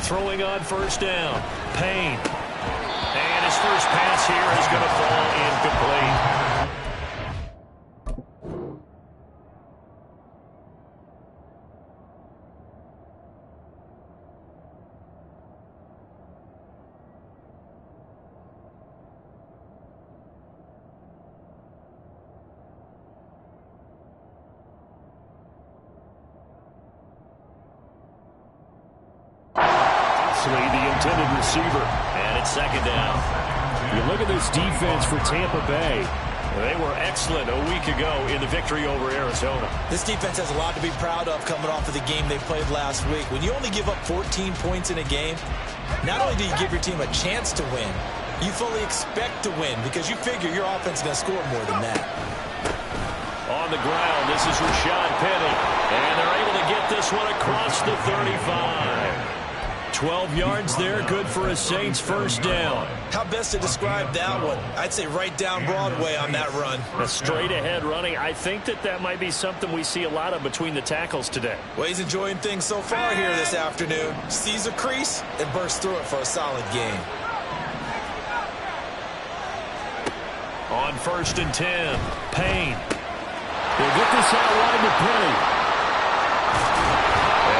Throwing on first down. Payne. And his first pass here is going to fall incomplete. The intended receiver. And it's second down. You look at this defense for Tampa Bay. They were excellent a week ago in the victory over Arizona. This defense has a lot to be proud of coming off of the game they played last week. When you only give up 14 points in a game, not only do you give your team a chance to win, you fully expect to win because you figure your offense is going to score more than that. On the ground, this is Rashad Penny. And they're able to get this one across the 35. 12 yards there, good for a Saints first down. How best to describe that one? I'd say right down Broadway on that run. A straight ahead running. I think that might be something we see a lot of between the tackles today. Well, he's enjoying things so far here this afternoon. Sees a crease and bursts through it for a solid gain. On first and 10, Payne. They'll get this out wide to Penny.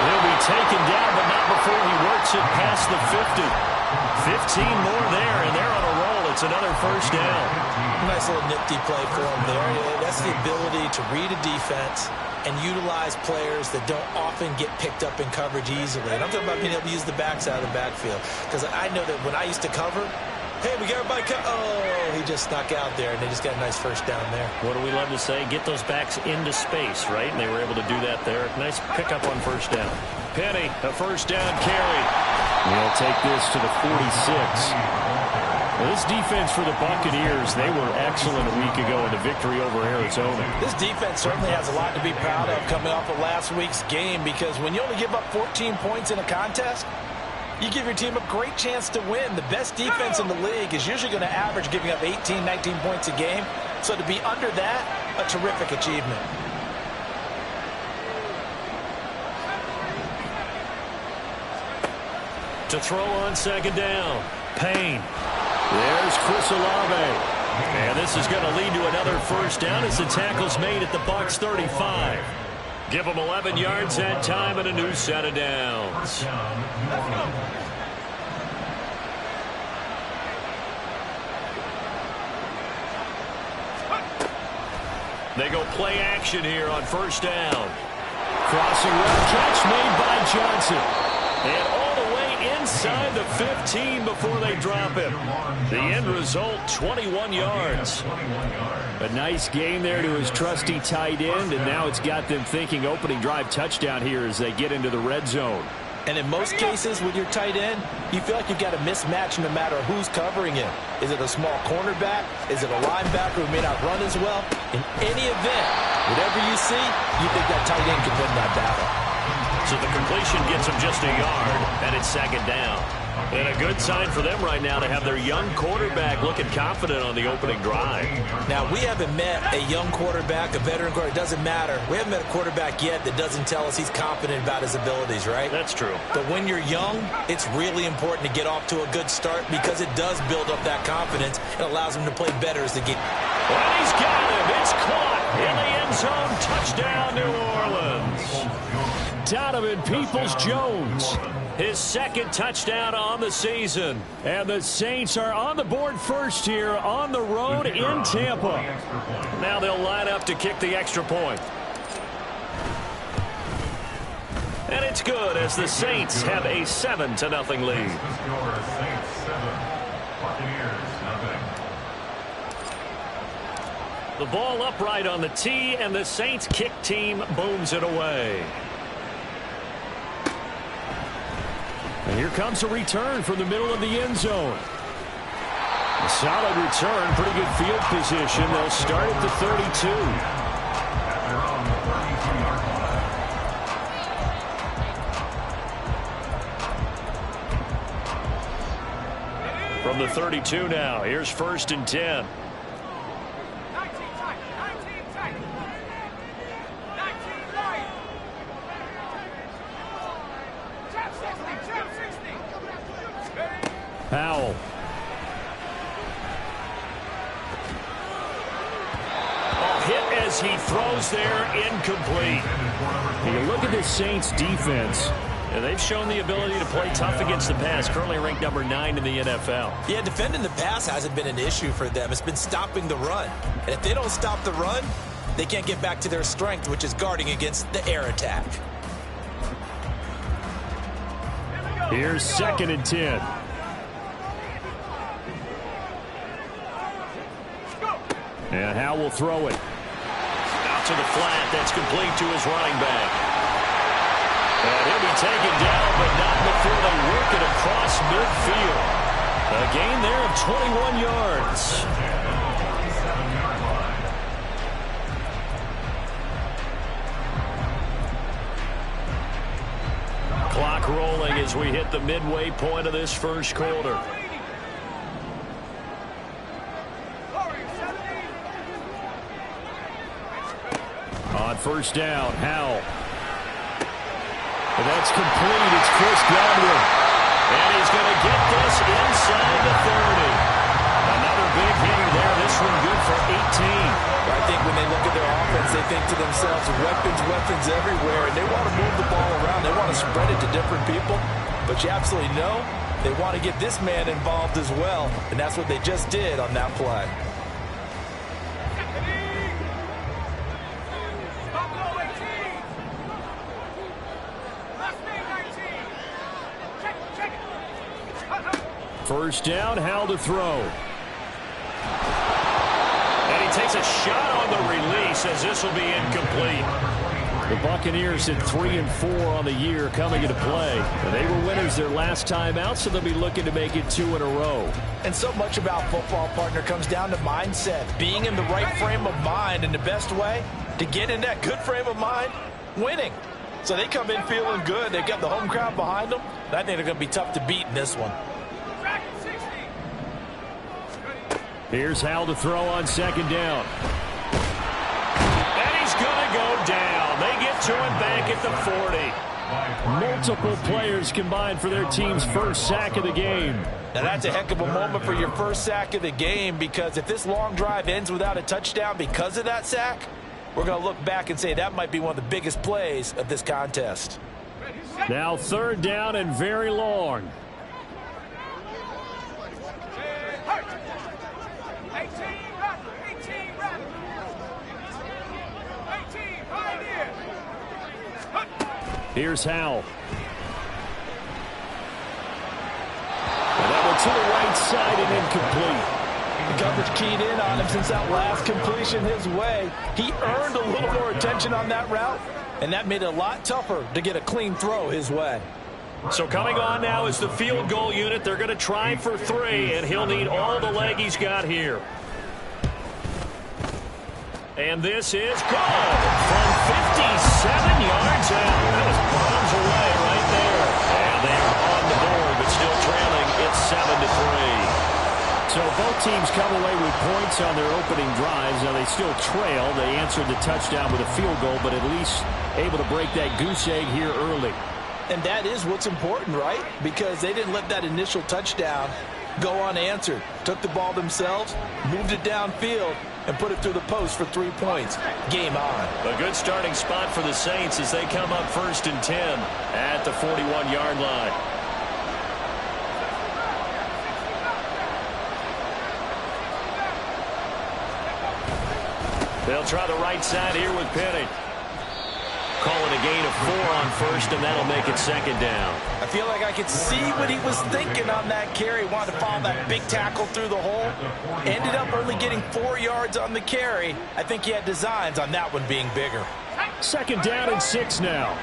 He'll be taken down, but not before he works it past the 50. 15 more there, and they're on a roll. It's another first down. Nice little nifty play for him there. That's the ability to read a defense and utilize players that don't often get picked up in coverage easily. And I'm talking about being able to use the backs out of the backfield. Because I know that when I used to cover, hey, we got everybody he just snuck out there, and they just got a nice first down there. What do we love to say? Get those backs into space, right? And they were able to do that there. Nice pickup on first down. Penny, a first down carry. They'll take this to the 46. Well, this defense for the Buccaneers, they were excellent a week ago in the victory over Arizona. This defense certainly has a lot to be proud of coming off of last week's game because when you only give up 14 points in a contest, you give your team a great chance to win. The best defense in the league is usually going to average giving up 18, 19 points a game. So to be under that, a terrific achievement. To throw on second down, Payne. There's Chris Olave. And this is going to lead to another first down as the tackle's made at the Bucs 35. Give them 11 yards that time and a new set of downs. They go play action here on first down. Crossing route catch made by Johnson. And all the way inside the 15 before they drop him. The end result, 21 yards. A nice gain there to his trusty tight end, and now it's got them thinking opening drive touchdown here as they get into the red zone. And in most cases with your tight end, you feel like you've got a mismatch no matter who's covering him. Is it a small cornerback? Is it a linebacker who may not run as well? In any event, whatever you see, you think that tight end can win that battle. So the completion gets him just a yard, and it's second down. And a good sign for them right now to have their young quarterback looking confident on the opening drive. Now, we haven't met a young quarterback, a veteran quarterback. It doesn't matter. We haven't met a quarterback yet that doesn't tell us he's confident about his abilities, right? That's true. But when you're young, it's really important to get off to a good start because it does build up that confidence and allows him to play better as the game. Well, he's got him. It's caught in the end zone. Touchdown, New Orleans. Donovan Peoples-Jones. His second touchdown on the season. And the Saints are on the board first here on the road in Tampa. Now they'll line up to kick the extra point. And it's good as the Saints have a 7-0 lead. The ball upright on the tee, and the Saints kick team booms it away. And here comes a return from the middle of the end zone. A solid return, pretty good field position. They'll start at the 32. From the 32 now, here's first and 10. Powell. Hit as he throws there, incomplete. You look at this Saints defense. And they've shown the ability to play tough against the pass, currently ranked number 9 in the NFL. Yeah, defending the pass hasn't been an issue for them. It's been stopping the run. And if they don't stop the run, they can't get back to their strength, which is guarding against the air attack. Here's 2nd and 10. And Howell will throw it. Out to the flat. That's complete to his running back. And he'll be taken down, but not before they work it across midfield. A gain there of 21 yards. Clock rolling as we hit the midway point of this first quarter. On first down, Howell. And that's complete. It's Chris Godwin. And he's going to get this inside the 30. Another big hitter there. This one good for 18. I think when they look at their offense, they think to themselves, weapons everywhere, and they want to move the ball around. They want to spread it to different people. But you absolutely know they want to get this man involved as well, and that's what they just did on that play. First down, Howell to throw. And he takes a shot on the release as this will be incomplete. The Buccaneers at 3-4 on the year coming into play. And they were winners their last time out, so they'll be looking to make it 2 in a row. And so much about football, partner, comes down to mindset. Being in the right frame of mind, and the best way to get in that good frame of mind, winning. So they come in feeling good. They've got the home crowd behind them. I think they're going to be tough to beat in this one. Here's Howell to throw on 2nd down. And he's going to go down. They get to him back at the 40. Multiple players combined for their team's first sack of the game. Now that's a heck of a moment for your first sack of the game, because if this long drive ends without a touchdown because of that sack, we're going to look back and say that might be one of the biggest plays of this contest. Now 3rd down and very long. Here's Howell. And that one to the right side and incomplete. The coverage keyed in on him since that last completion his way. He earned a little more attention on that route, and that made it a lot tougher to get a clean throw his way. So coming on now is the field goal unit. They're going to try for 3, and he'll need all the leg he's got here. And this is good from 57 yards out. That was bombs away right there. And they are on the board, but still trailing. It's 7-3. So both teams come away with points on their opening drives. Now they still trail. They answered the touchdown with a field goal, but at least able to break that goose egg here early. And that is what's important, right? Because they didn't let that initial touchdown go unanswered. Took the ball themselves, moved it downfield, and put it through the post for 3 points. Game on. A good starting spot for the Saints as they come up 1st and 10 at the 41-yard line. They'll try the right side here with Penny. Calling a gain of 4 on 1st, and that'll make it 2nd down. I feel like I could see what he was thinking on that carry. Wanted to follow that big tackle through the hole. Ended up only getting 4 yards on the carry. I think he had designs on that one being bigger. 2nd down and 6 now.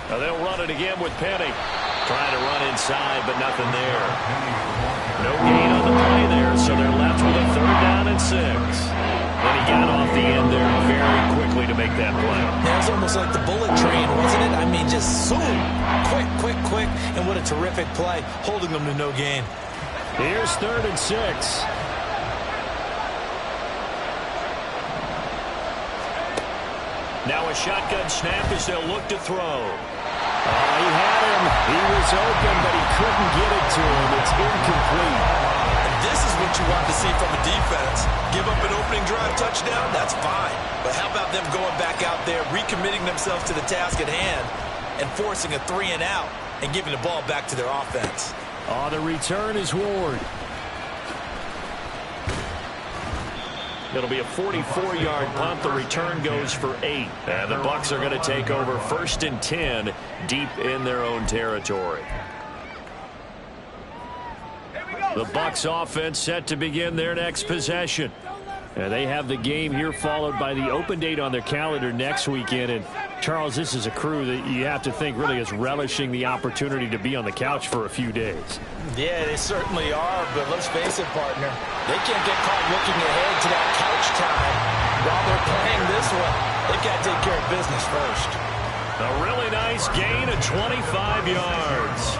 Now they'll run it again with Penny. Trying to run inside, but nothing there. No gain on the play there, so they're left with a 3rd down and 6. And he got off the end there very quickly to make that play. That was almost like the bullet train, wasn't it? I mean, just so quick, and what a terrific play, holding them to no gain. Here's 3rd and 6. Now a shotgun snap as they'll look to throw. He had him. He was open, but he couldn't get it to him. It's incomplete. And this is what you want to see from a defense. Give up an opening drive touchdown, that's fine. But how about them going back out there, recommitting themselves to the task at hand, and forcing a 3-and-out and giving the ball back to their offense? On the return is Ward. It'll be a 44-yard punt. The return goes for 8. And the Bucs are going to take over 1st and 10 deep in their own territory. The Bucs offense set to begin their next possession. And they have the game here followed by the open date on their calendar next weekend. And Charles, this is a crew that you have to think really is relishing the opportunity to be on the couch for a few days. Yeah, they certainly are, but let's face it, partner. They can't get caught looking ahead to that couch time while they're playing this one. They've got to take care of business first. A really nice gain of 25 yards.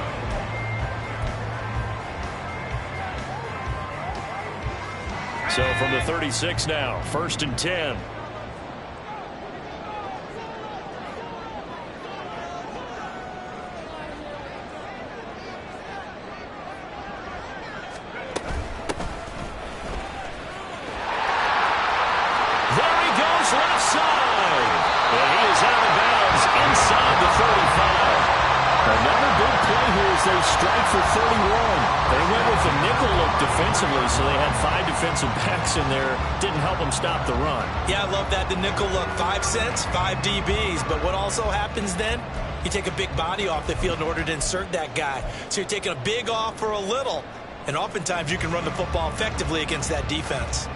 So from the 36 now, 1st and 10. They strike for 31. They went with the nickel look defensively, so they had 5 defensive backs in there. Didn't help them stop the run. Yeah, I love that, the nickel look. 5 cents, 5 DBs. But what also happens then? You take a big body off the field in order to insert that guy. So you're taking a big off for a little. And oftentimes you can run the football effectively against that defense.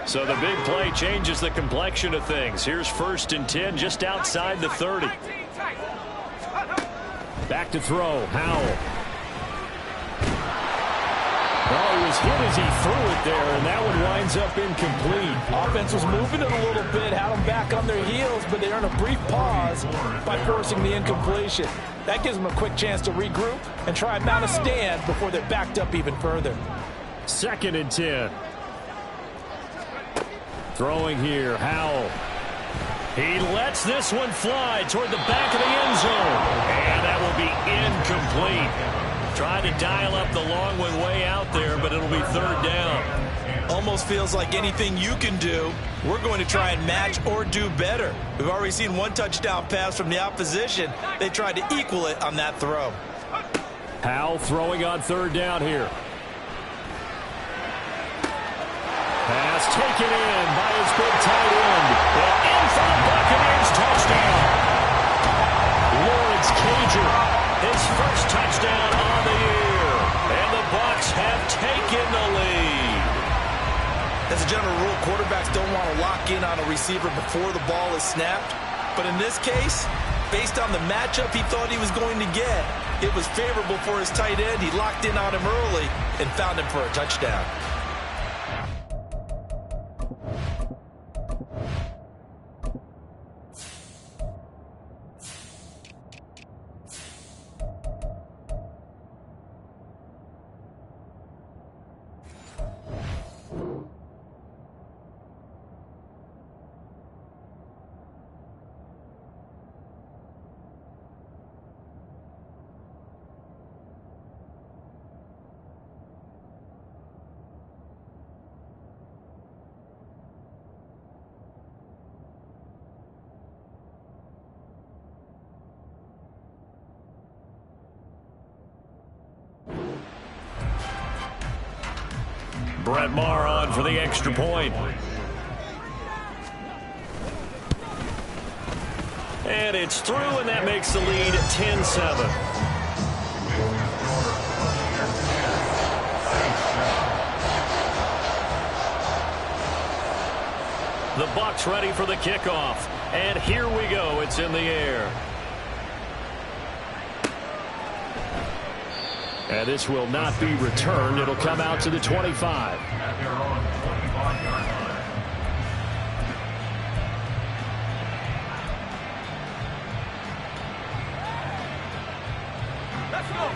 So the big play changes the complexion of things. Here's 1st and 10 just outside the 30. Back to throw. Howell. Well, he was hit as he threw it there, and that one winds up incomplete. Offense was moving it a little bit, had them back on their heels, but they earned a brief pause by forcing the incompletion. That gives them a quick chance to regroup and try and mount a stand before they're backed up even further. 2nd and 10. Throwing here, Howell. He lets this one fly toward the back of the end zone. And that will be incomplete. Trying to dial up the long one way out there, but it'll be 3rd down. Almost feels like anything you can do, we're going to try and match or do better. We've already seen 1 touchdown pass from the opposition. They tried to equal it on that throw. Howell throwing on 3rd down here. Pass taken in by his big tight end. And in for the Buccaneers touchdown. Lawrence Cager, his first touchdown on the year. And the Bucs have taken the lead. As a general rule, quarterbacks don't want to lock in on a receiver before the ball is snapped. But in this case, based on the matchup he thought he was going to get, it was favorable for his tight end. He locked in on him early and found him for a touchdown. Brett Maher on for the extra point. And it's through, and that makes the lead 10-7. The Bucs ready for the kickoff. And here we go. It's in the air. And this will not be returned. It'll come out to the 25.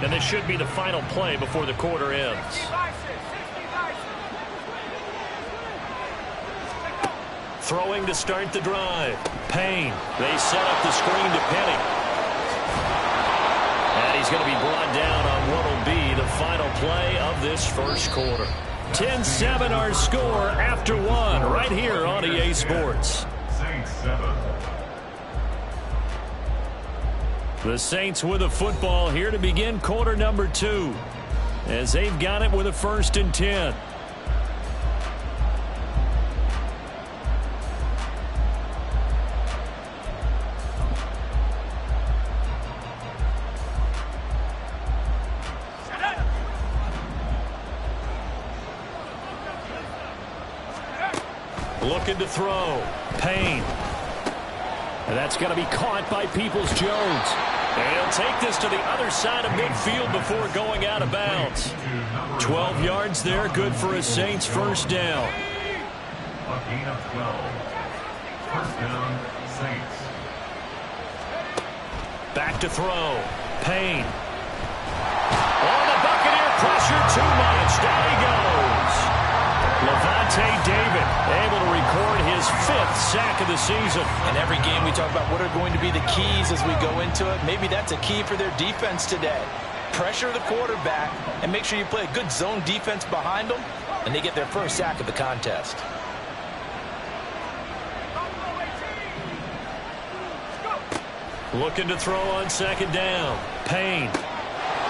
And this should be the final play before the quarter ends. Throwing to start the drive. Payne. They set up the screen to Penny. And he's going to be brought down on what will be the final play of this first quarter. 10-7 our score after one right here on EA Sports. The Saints with a football here to begin quarter number 2 as they've got it with a 1st and 10. Looking to throw. Payne. And that's going to be caught by Peoples-Jones. And he'll take this to the other side of midfield before going out of bounds. 12 yards there, good for a Saints first down. A gain of 12. First down, Saints. Back to throw. Payne. Oh, the Buccaneer pressure too much. Down he goes. Levante David able to record his 5th sack of the season. In every game we talk about what are going to be the keys as we go into it. Maybe that's a key for their defense today. Pressure the quarterback and make sure you play a good zone defense behind them, and they get their first sack of the contest. Looking to throw on 2nd down. Payne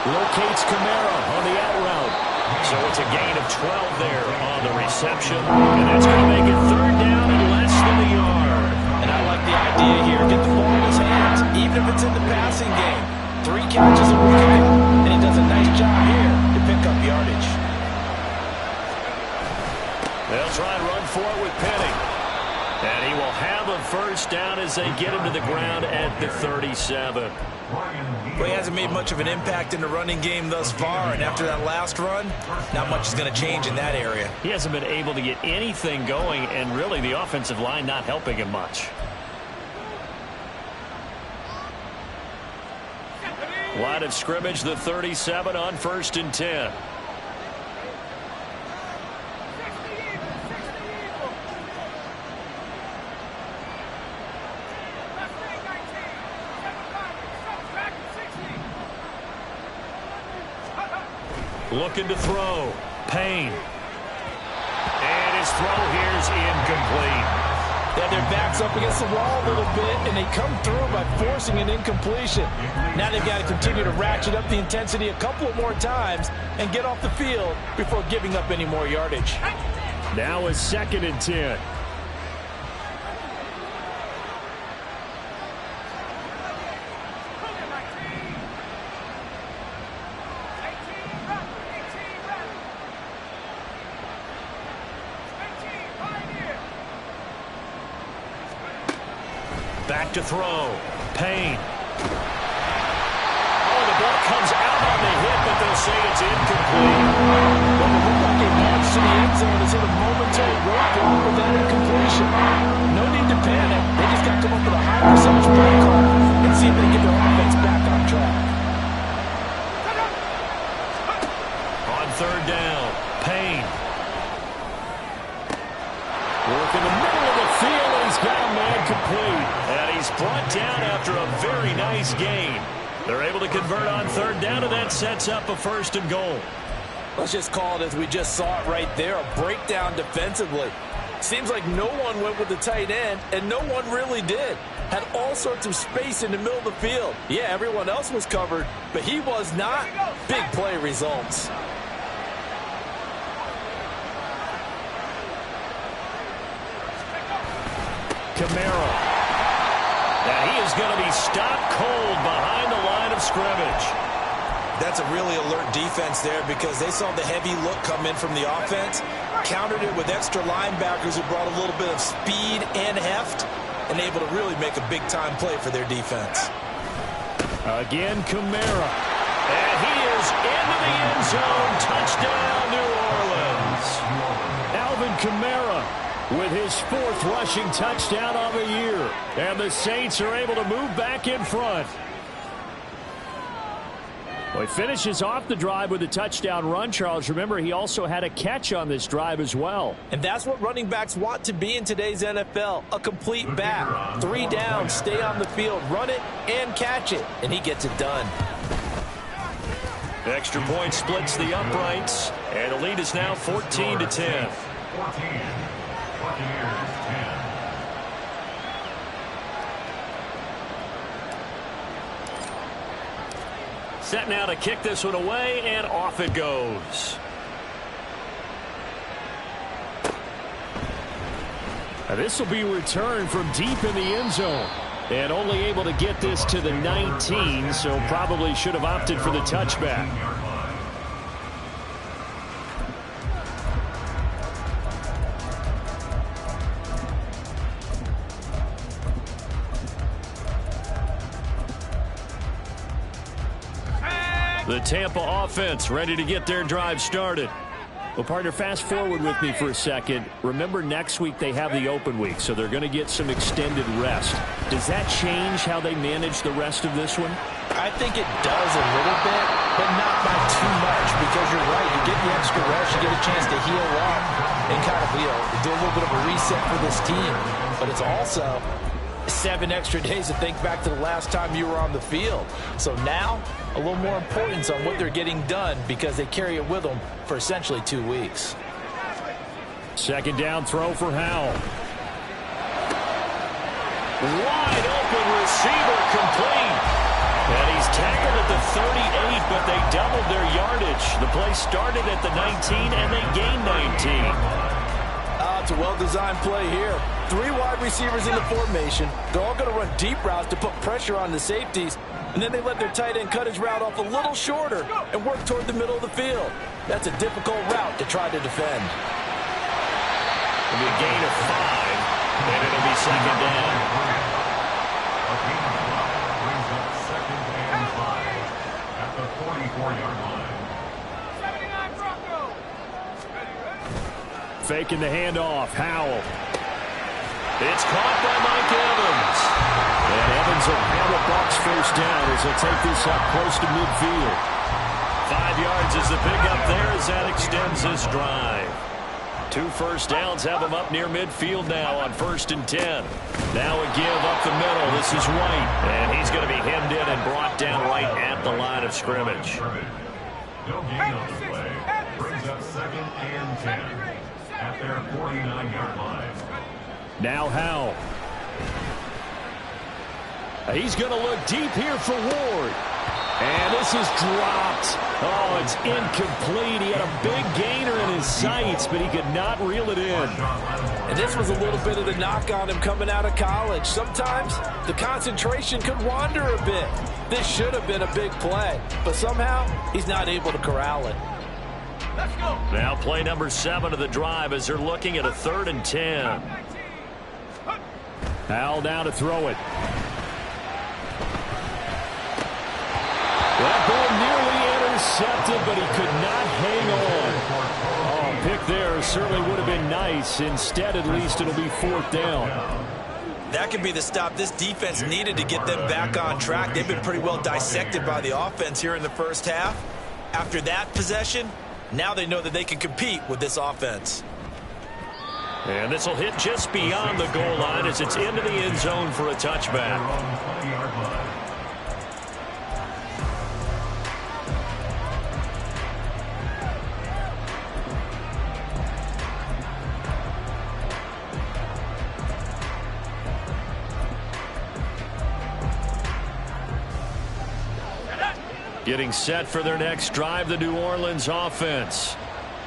locates Kamara on the out route. So it's a gain of 12 there on the reception. And that's going to make it 3rd down and less than a yard. And I like the idea here. Get the ball in his hands, even if it's in the passing game. 3 catches a week ago, and he does a nice job here to pick up yardage. They'll try and run for it with Penny. And he will have a first down as they get him to the ground at the 37. Well, he hasn't made much of an impact in the running game thus far, and after that last run, not much is going to change in that area. He hasn't been able to get anything going, and really the offensive line not helping him much. Line of scrimmage, the 37 on 1st and 10. Looking to throw. Payne. And his throw here is incomplete. Yeah, their back's up against the wall a little bit, and they come through by forcing an incompletion. Now they've got to continue to ratchet up the intensity a couple of more times and get off the field before giving up any more yardage. Now a 2nd and 10. Back to throw. Payne. Oh, the ball comes out on the hit, but they'll say it's incomplete. Well, it looked like a march to the end zone is in a momentary roadblock with that incompletion. No need to panic. They just got to come up with a high percentage play call and see if they can get their offense back on track. On 3rd down, Payne. Work in the middle of the field, and he's got a man complete. And he's brought down after a very nice gain. They're able to convert on 3rd down, and that sets up a 1st and goal. Let's just call it as we just saw it right there, a breakdown defensively. Seems like no one went with the tight end, and no one really did. Had all sorts of space in the middle of the field. Yeah, everyone else was covered, but he was not. Big play results. Kamara. Now he is going to be stopped cold behind the line of scrimmage. That's a really alert defense there because they saw the heavy look come in from the offense, countered it with extra linebackers who brought a little bit of speed and heft, and able to really make a big-time play for their defense. Again, Kamara. And he is into the end zone. Touchdown, New Orleans. Alvin Kamara with his 4th rushing touchdown of the year. And the Saints are able to move back in front. Well, he finishes off the drive with a touchdown run, Charles. Remember, he also had a catch on this drive as well. And that's what running backs want to be in today's NFL, a complete back. 3 downs, stay on the field, run it, and catch it. And he gets it done. Extra point splits the uprights, and the lead is now 14-10. 14. Buccaneers 10. Set now to kick this one away, and off it goes. This will be returned from deep in the end zone. And only able to get this to the 19, so probably should have opted for the touchback. The Tampa offense ready to get their drive started. Well, partner, fast forward with me for a second. Remember, next week they have the open week, so they're going to get some extended rest. Does that change how they manage the rest of this one? I think it does a little bit, but not by too much, because you're right. You get the extra rest, you get a chance to heal up and kind of, do a little bit of a reset for this team. But it's also 7 extra days to think back to the last time you were on the field. So now, a little more importance on what they're getting done because they carry it with them for essentially 2 weeks. Second down throw for Howell. Wide open receiver complete. And he's tackled at the 38, but they doubled their yardage. The play started at the 19, and they gained 19. It's a well-designed play here. 3 wide receivers in the formation. They're all going to run deep routes to put pressure on the safeties. And then they let their tight end cut his route off a little shorter and work toward the middle of the field. That's a difficult route to try to defend. It'll be a gain of 5, and it'll be second down. A gain of 5 brings up 2nd and 5 at the 44-yard line. Faking the handoff. Howell. It's caught by Mike Evans. And Evans will have a Bucs first down as they'll take this up close to midfield. 5 yards is the pickup there as that extends this drive. 2 first downs have them up near midfield now on 1st and 10. Now a give up the middle. This is White. And he's going to be hemmed in and brought down right at the line of scrimmage. No gain on the play. Brings up 2nd and 10 at their 49-yard line. Now Howell. He's going to look deep here for Ward. And this is dropped. Oh, it's incomplete. He had a big gainer in his sights, but he could not reel it in. And this was a little bit of the knock on him coming out of college. Sometimes the concentration could wander a bit. This should have been a big play, but somehow he's not able to corral it. Let's go. Now play number 7 of the drive as they're looking at a 3rd and 10. Howell down to throw it. That ball nearly intercepted, but he could not hang on. Oh, pick there certainly would have been nice. Instead, at least, it'll be 4th down. That could be the stop this defense needed to get them back on track. They've been pretty well dissected by the offense here in the first half. After that possession, now they know that they can compete with this offense. And this will hit just beyond the goal line as it's into the end zone for a touchback. Getting set for their next drive, the New Orleans offense.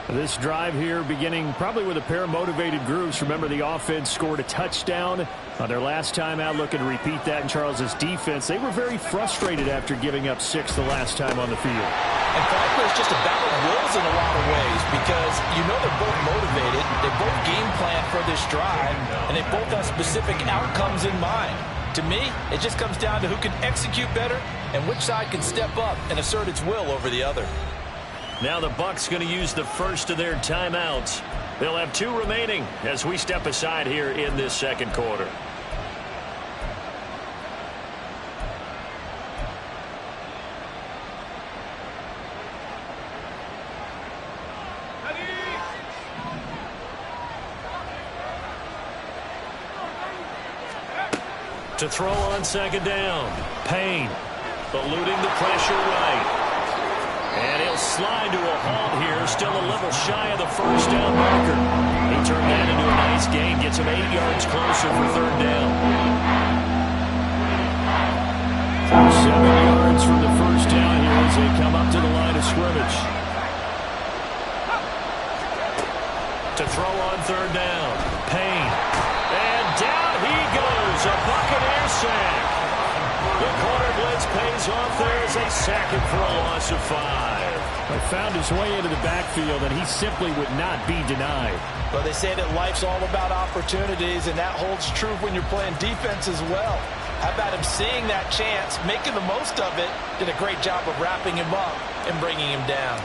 This drive here beginning probably with a pair of motivated groups. Remember, the offense scored a touchdown on their last time out, looking to repeat that in Charles's defense. They were very frustrated after giving up 6 the last time on the field. And frankly, it's just a battle of wills in a lot of ways because you know they're both motivated. They both game plan for this drive, and they both have specific outcomes in mind. To me, it just comes down to who can execute better and which side can step up and assert its will over the other. Now the Bucs going to use the first of their timeouts. They'll have 2 remaining as we step aside here in this second quarter. To throw on second down. Payne eluding the pressure right. And he'll slide to a halt here. Still a little shy of the first down marker. He turned that into a nice gain. Gets him 8 yards closer for third down. 7 yards from the first down here as they come up to the line of scrimmage. To throw on third down. Payne. And down he goes. A Buccaneer sack. The corner blitz pays off there as they sack him for a loss of 5. He found his way into the backfield, and he simply would not be denied. Well, they say that life's all about opportunities, and that holds true when you're playing defense as well. How about him seeing that chance, making the most of it, did a great job of wrapping him up and bringing him down.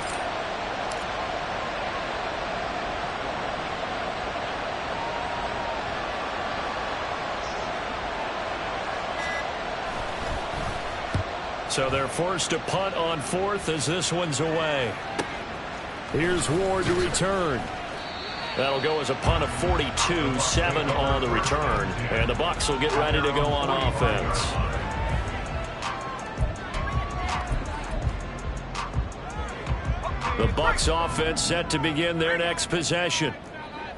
So they're forced to punt on fourth as this one's away. Here's Ward to return. That'll go as a punt of 42, 7 on the return. And the Bucs will get ready to go on offense. The Bucs offense set to begin their next possession.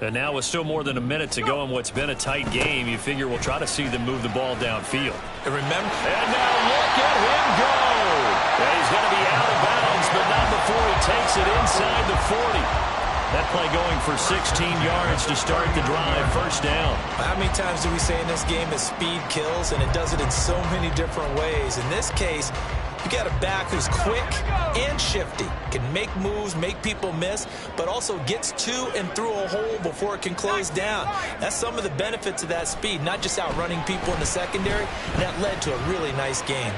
And now with still more than a minute to go in what's been a tight game, you figure we'll try to see them move the ball downfield. And remember, and now look at him go. And he's going to be out of bounds, but not before he takes it inside the 40. That play going for 16 yards to start the drive, first down. how many times do we say in this game that speed kills, and it does it in so many different ways. In this case, you got a back who's quick and shifty, can make moves, make people miss, but also gets to and through a hole before it can close down. That's some of the benefits of that speed, not just outrunning people in the secondary, and that led to a really nice game.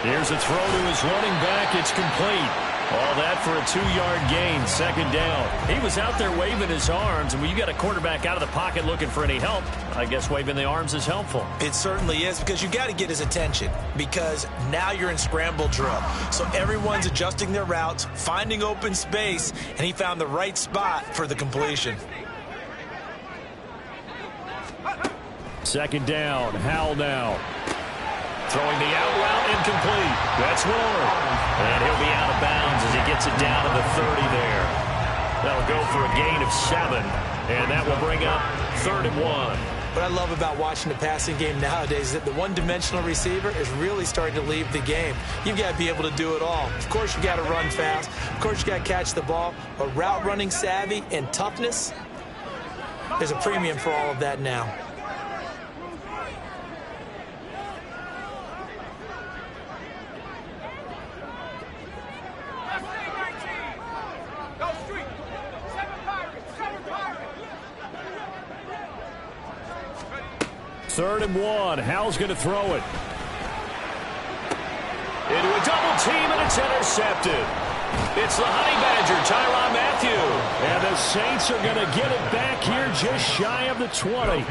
Here's a throw to his running back. It's complete. All that for a 2-yard gain, second down. He was out there waving his arms, and when you got a quarterback out of the pocket looking for any help, I guess waving the arms is helpful. It certainly is, because you got to get his attention, because now you're in scramble drill. So everyone's adjusting their routes, finding open space, and he found the right spot for the completion. Second down, Howell now. Throwing the out route, incomplete. That's Ward. And he'll be out of bounds as he gets it down to the 30 there. That'll go for a gain of 7. And that will bring up 3rd and 1. What I love about watching the passing game nowadays is that the one-dimensional receiver is really starting to leave the game. You've got to be able to do it all. Of course, you got to run fast. Of course, you got to catch the ball. But route running savvy and toughness, there's a premium for all of that now. Third and 1. Howell's going to throw it. Into a double team, and it's intercepted. It's the Honey Badger, Tyrann Mathieu. And the Saints are going to get it back here just shy of the 20.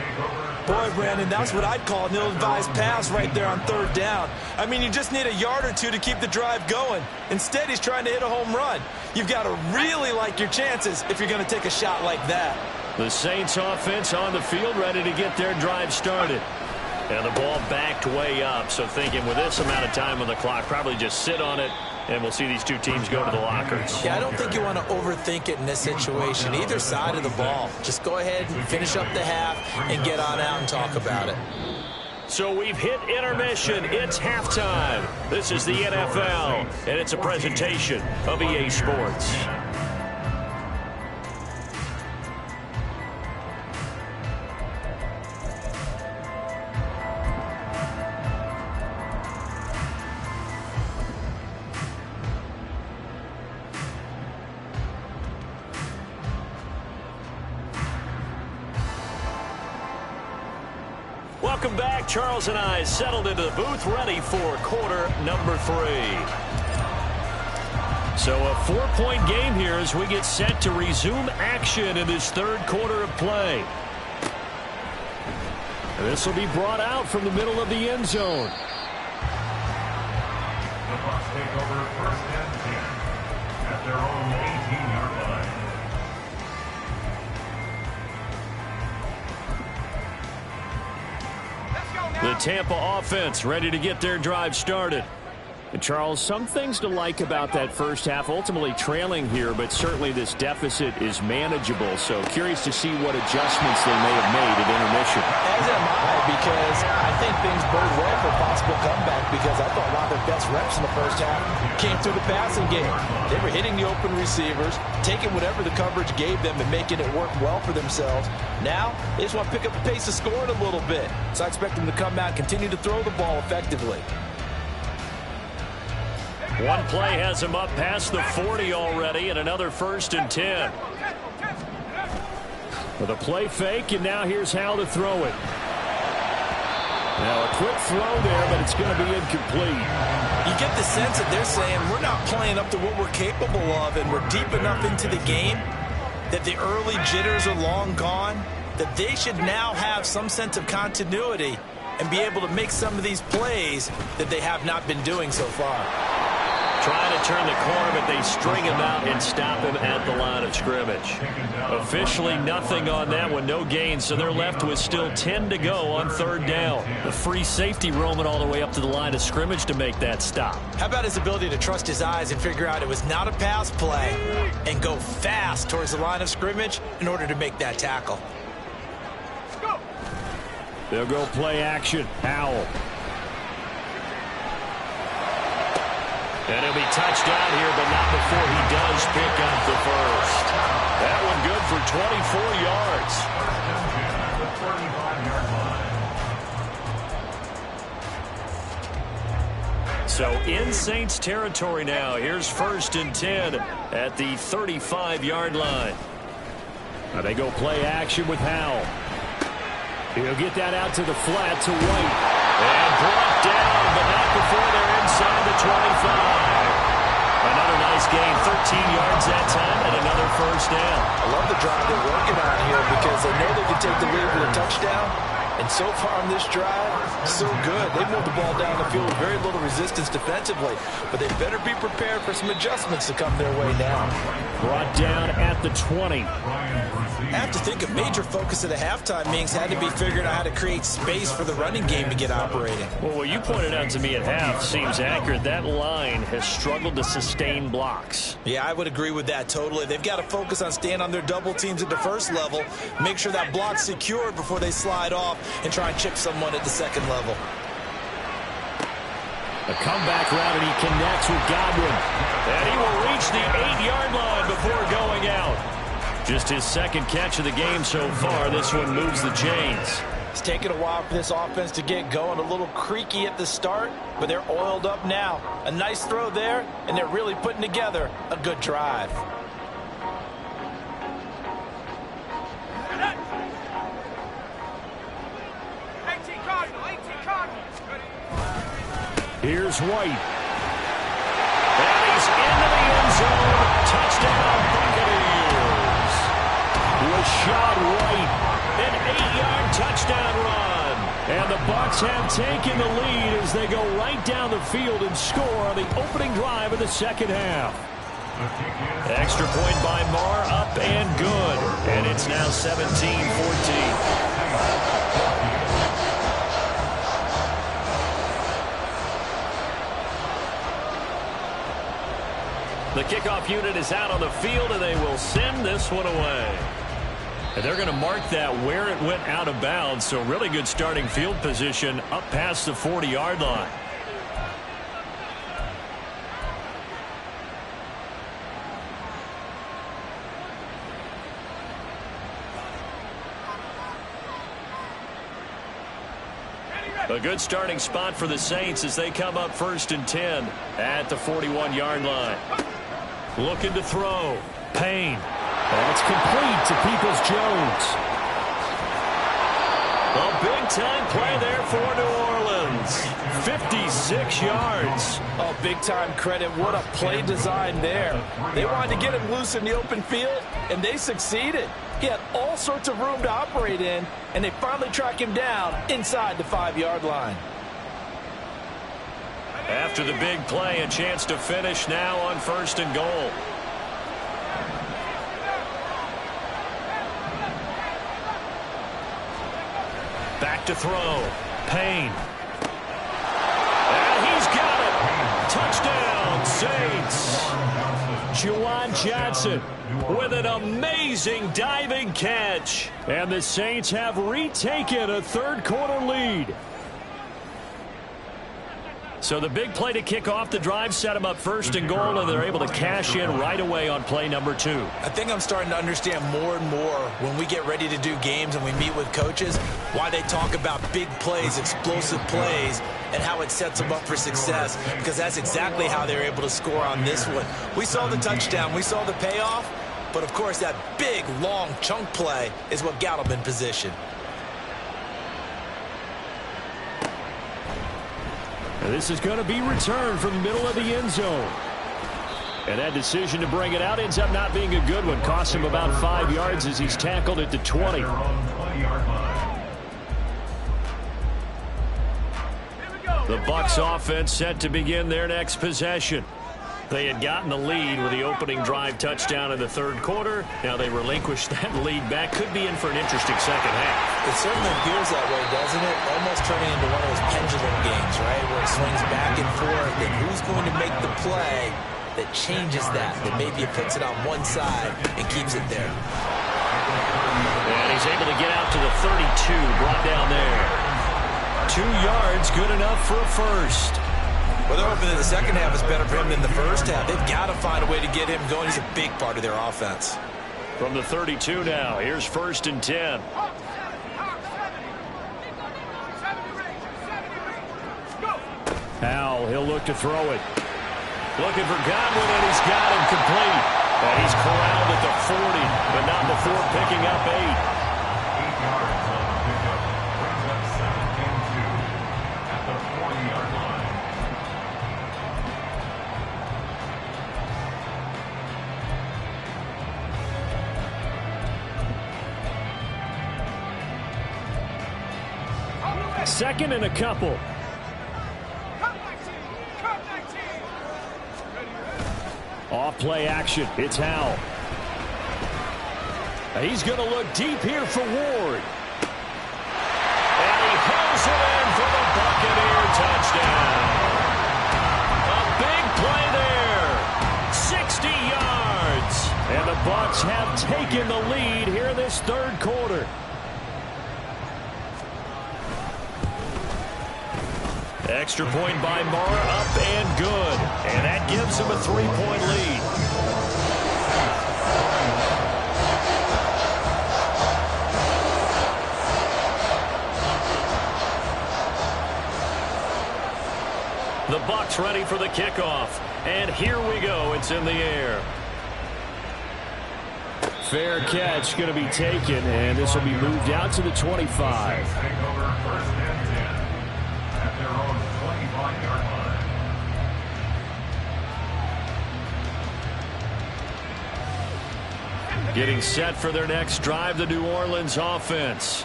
Boy, Brandon, that's what I'd call an ill-advised pass right there on 3rd down. I mean, you just need a yard or two to keep the drive going. Instead, he's trying to hit a home run. You've got to really like your chances if you're going to take a shot like that. The Saints offense on the field ready to get their drive started. And the ball backed way up, so thinking with this amount of time on the clock, probably just sit on it, and we'll see these two teams go to the lockers. Yeah, I don't think you want to overthink it in this situation, either side of the ball. Just go ahead and finish up the half and get on out and talk about it. So we've hit intermission. It's halftime. This is the NFL, and it's a presentation of EA Sports. Welcome back. Charles and I settled into the booth, ready for quarter number 3. So a 4-point game here as we get set to resume action in this 3rd quarter of play. This will be brought out from the middle of the end zone. The Bucs take over 1st and 10 at their own 18-yard line. The Tampa offense ready to get their drive started. And Charles, some things to like about that first half. Ultimately trailing here, but certainly this deficit is manageable. So curious to see what adjustments they may have made at intermission. As am I, because I think things bode well for a possible comeback, because I thought a lot of their best reps in the first half came through the passing game. They were hitting the open receivers, taking whatever the coverage gave them and making it work well for themselves. Now, they just want to pick up the pace of scoring a little bit. So I expect them to come out and continue to throw the ball effectively. One play has him up past the 40 already, and another 1st and 10. With a play fake, and now here's how to throw it. Now a quick throw there, but it's going to be incomplete. You get the sense that they're saying we're not playing up to what we're capable of, and we're deep enough into the game that the early jitters are long gone, that they should now have some sense of continuity and be able to make some of these plays that they have not been doing so far. Trying to turn the corner, but they string him out and stop him at the line of scrimmage. Officially nothing on that one, no gain, so they're left with still 10 to go on 3rd down. The free safety roaming all the way up to the line of scrimmage to make that stop. How about his ability to trust his eyes and figure out it was not a pass play and go fast towards the line of scrimmage in order to make that tackle. They'll go play action. Howell. And he'll be touched down here, but not before he does pick up the first. That one good for 24 yards. So in Saints territory now. Here's 1st and 10 at the 35-yard line. Now they go play action with Howell. He'll get that out to the flat to White. And brought down, but not before they're inside the 25. Another nice gain, 13 yards that time, and another 1st down. I love the drive they're working on here because they know they can take the lead with a touchdown. And so far on this drive, so good. They moved the ball down the field with very little resistance defensively. But they better be prepared for some adjustments to come their way now. Brought down at the 20. I have to think a major focus at the halftime meetings had to be figuring out how to create space for the running game to get operating. Well, what you pointed out to me at half seems accurate. That line has struggled to sustain blocks. Yeah, I would agree with that totally. They've got to focus on staying on their double teams at the first level, make sure that block's secured before they slide off and try and chip someone at the second level. A comeback route, and he connects with Godwin. And he will reach the 8-yard line before going out. Just his 2nd catch of the game so far. This one moves the chains. It's taken a while for this offense to get going. A little creaky at the start, but they're oiled up now. A nice throw there, and they're really putting together a good drive. Here's White. And he's into the end zone. Touchdown, Buccaneers. Rashad White, an 8-yard touchdown run. And the Bucs have taken the lead as they go right down the field and score on the opening drive of the 2nd half. Extra point by Marr, up and good. And it's now 17-14. The kickoff unit is out on the field, and they will send this one away. And they're going to mark that where it went out of bounds, so really good starting field position up past the 40-yard line. A good starting spot for the Saints as they come up 1st and 10 at the 41-yard line. Looking to throw. Payne. That's complete to Peoples-Jones. A big-time play there for New Orleans. 56 yards. Oh, big-time credit. What a play design there. They wanted to get him loose in the open field, and they succeeded. He had all sorts of room to operate in, and they finally track him down inside the 5-yard line. After the big play, a chance to finish now on 1st and goal. Back to throw. Payne. And he's got it. Touchdown, Saints. Juwan Johnson with an amazing diving catch. And the Saints have retaken a third-quarter lead. So the big play to kick off the drive set them up first and goal, and they're able to cash in right away on play number 2. I think I'm starting to understand more and more when we get ready to do games and we meet with coaches why they talk about big plays, explosive plays, and how it sets them up for success, because that's exactly how they're able to score on this one. We saw the touchdown. We saw the payoff. But, of course, that big, long chunk play is what got them in position. And this is going to be returned from the middle of the end zone. And that decision to bring it out ends up not being a good one. Cost him about 5 yards as he's tackled at the 20. The Bucs offense set to begin their next possession. They had gotten the lead with the opening drive touchdown in the third quarter. Now they relinquished that lead back. Could be in for an interesting second half. It certainly appears that way, doesn't it? Almost turning into one of those pendulum games, right, where it swings back and forth. And who's going to make the play that changes that maybe it puts it on one side and keeps it there? And he's able to get out to the 32, brought down there. 2 yards, good enough for a first. Well, they're hoping that the second half is better for him than the first half. They've got to find a way to get him going. He's a big part of their offense. From the 32 now, here's 1st and 10. Howell, he'll look to throw it. Looking for Godwin, and he's got him complete. And he's corralled at the 40, but not before picking up 8. 8 yards on the pickup. Brings up 2nd and 2 at the 40-yard line. Second and a couple. Off play action. It's Howell. He's going to look deep here for Ward. And he hauls it in for the Buccaneer touchdown. A big play there. 60 yards. And the Bucs have taken the lead here in this third quarter. Extra point by Mara, up and good. And that gives him a 3-point lead. The Bucs ready for the kickoff. And here we go. It's in the air. Fair catch going to be taken, and this will be moved out to the 25. Take over 1st and 10 at their own 25-yard line. Getting set for their next drive, the New Orleans offense.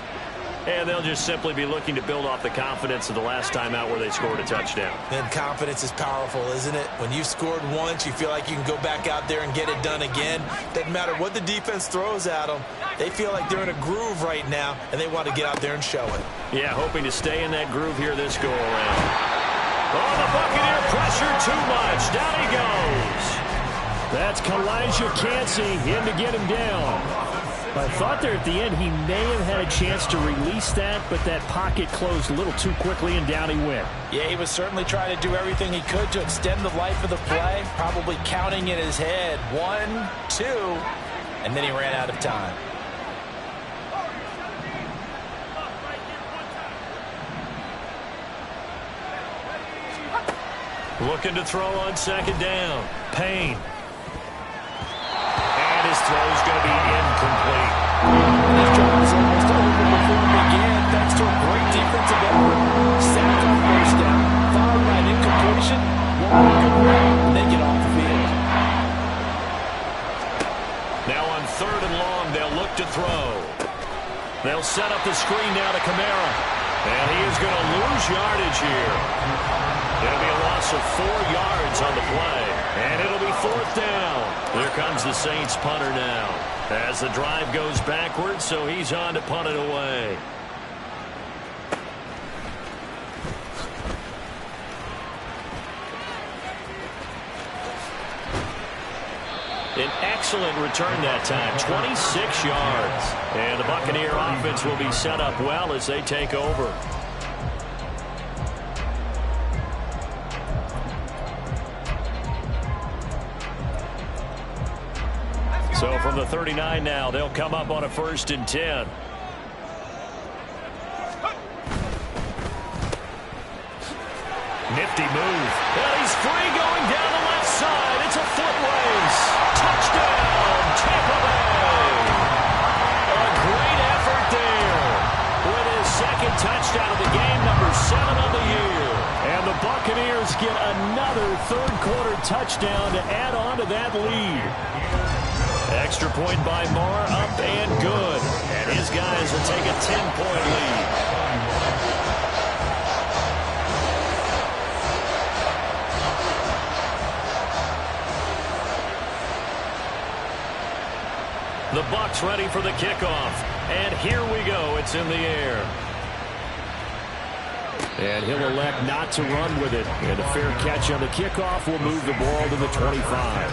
And they'll just simply be looking to build off the confidence of the last time out where they scored a touchdown. And confidence is powerful, isn't it? When you scored once, you feel like you can go back out there and get it done again. Doesn't matter what the defense throws at them. They feel like they're in a groove right now, and they want to get out there and show it. Yeah, hoping to stay in that groove here this go-around. Oh, the Buccaneer pressure too much. Down he goes. That's Kalijah Cansey in to get him down. I thought there at the end he may have had a chance to release that, but that pocket closed a little too quickly, and down he went. Yeah, he was certainly trying to do everything he could to extend the life of the play, probably counting in his head 1, 2, and then he ran out of time. Looking to throw on second down. Payne. And his throw's going to be incomplete. This drive is almost over before it began, thanks to a great defensive effort. Sacked on first down, followed by an incompletion, one good route, and then get off the field. Now on 3rd and long, they'll look to throw. They'll set up the screen now to Kamara. And he is going to lose yardage here. It'll be a loss of 4 yards on the play. And it'll be 4th down. Here comes the Saints punter now. As the drive goes backwards, so he's on to punt it away. An excellent return that time, 26 yards. And the Buccaneer offense will be set up well as they take over. So from the 39 now, they'll come up on a 1st and 10. Nifty move. And he's free going down the left side. It's a foot race. Touchdown, Tampa Bay. A great effort there. With his 2nd touchdown of the game, number 7 on the year. And the Buccaneers get another 3rd quarter touchdown to add on to that lead. Extra point by Marr, up and good. And his guys will take a 10-point lead. The Bucs ready for the kickoff. And here we go. It's in the air. And he'll elect not to run with it. And a fair catch on the kickoff will move the ball to the 25.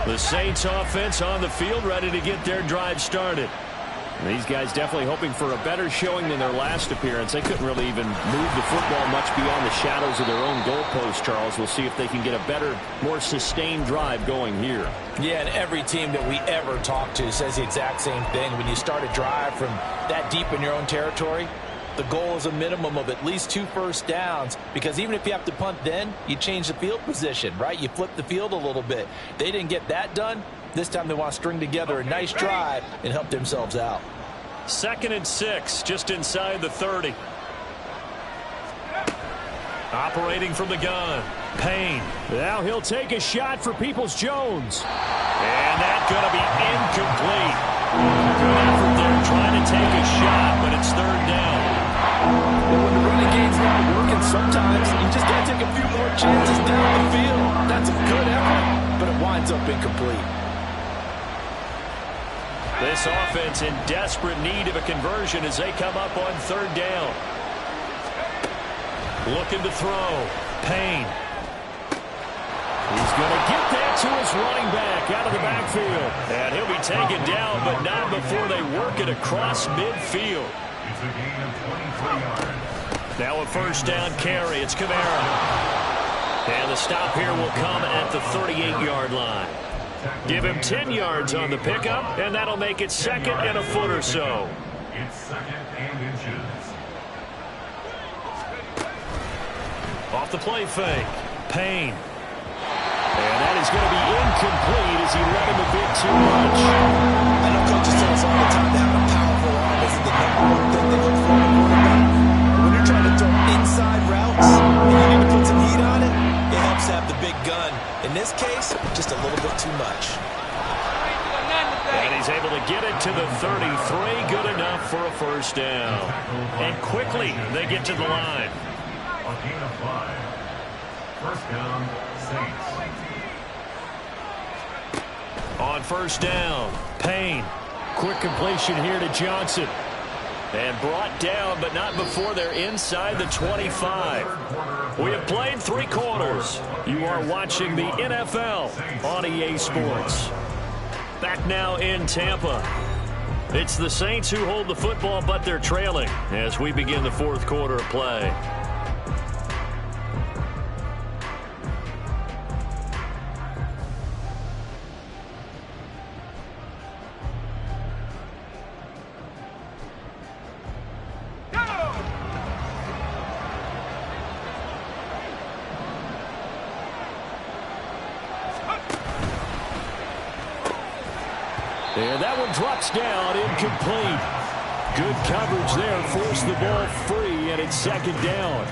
The Saints offense on the field, ready to get their drive started. And these guys definitely hoping for a better showing than their last appearance. They couldn't really even move the football much beyond the shadows of their own goalpost, Charles. We'll see if they can get a better, more sustained drive going here. Yeah, and every team that we ever talk to says the exact same thing. When you start a drive from that deep in your own territory, the goal is a minimum of at least 2 first downs, because even if you have to punt then, you change the field position, right? You flip the field a little bit. They didn't get that done. This time they want to string together a nice drive and help themselves out. 2nd and 6, just inside the 30. Operating from the gun. Payne. Now he'll take a shot for Peoples-Jones. And that's going to be incomplete. Good effort there trying to take a shot, but it's 3rd down. And when the running game's not working, sometimes you just got to take a few more chances down the field. That's a good effort, but it winds up incomplete. This offense in desperate need of a conversion as they come up on 3rd down. Looking to throw. Payne. He's going to get that to his running back out of the backfield. And he'll be taken down, but not before they work it across midfield. It's a gain of 23 yards. Now a 1st down carry. It's Kamara. And the stop here will come at the 38-yard line. Give him 10 yards on the pickup, and that'll make it 2nd and a foot or so. It's 2nd and inches. Off the play fake. Payne. And that is going to be incomplete as he let him a bit too much. I know coaches tell us all the time that having a powerful arm isn't the #1 thing they look for in a quarterback. When you're trying to throw inside routes and you need to put some heat on it, it helps to have the big gun. In this case, just a little bit too much. And he's able to get it to the 33. Good enough for a 1st down. And quickly they get to the line. A gain of 5. 1st down, Saints. On 1st down, Payne. Quick completion here to Johnson. And brought down, but not before they're inside the 25. We have played 3 quarters. You are watching the NFL on EA Sports. Back now in Tampa. It's the Saints who hold the football, but they're trailing as we begin the 4th quarter of play. And that one drops down, incomplete. Good coverage there, forced the ball free, and it's 2nd down.